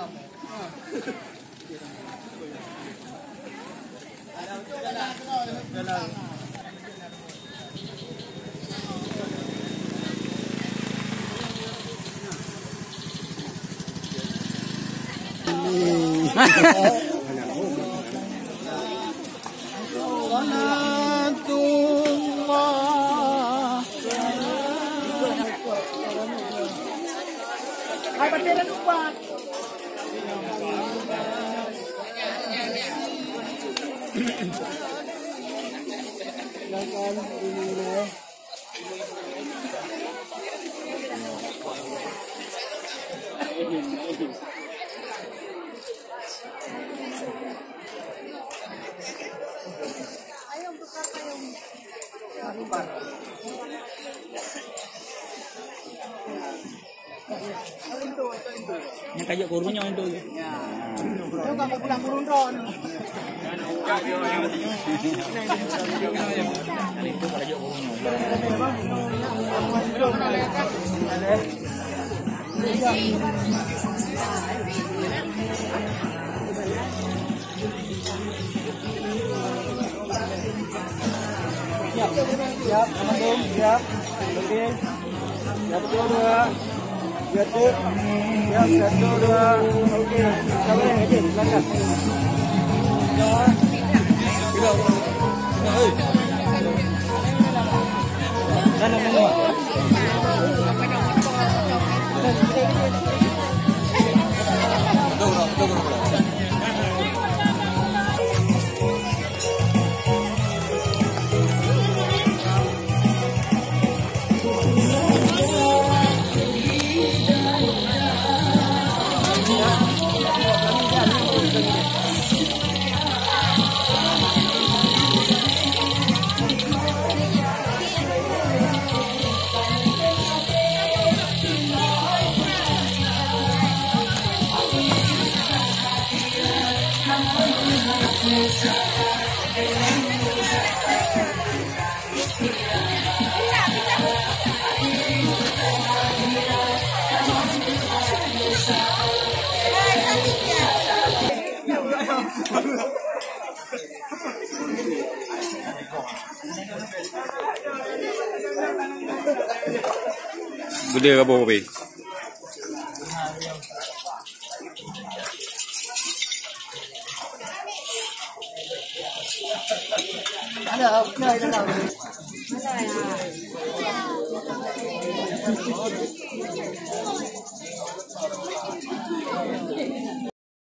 Hai baterai lupa. Ayo buka payung. Yang kayak gurunya itu. Ya. Yo kamu pulang burung ron. Itu kayak gurunya. Siap, teman-teman, siap. Oke. Siap dua. Satu, siap, satu, dua. Oke. Coba yang ini, silakan. Gede ke bawah, Be? Ada ya.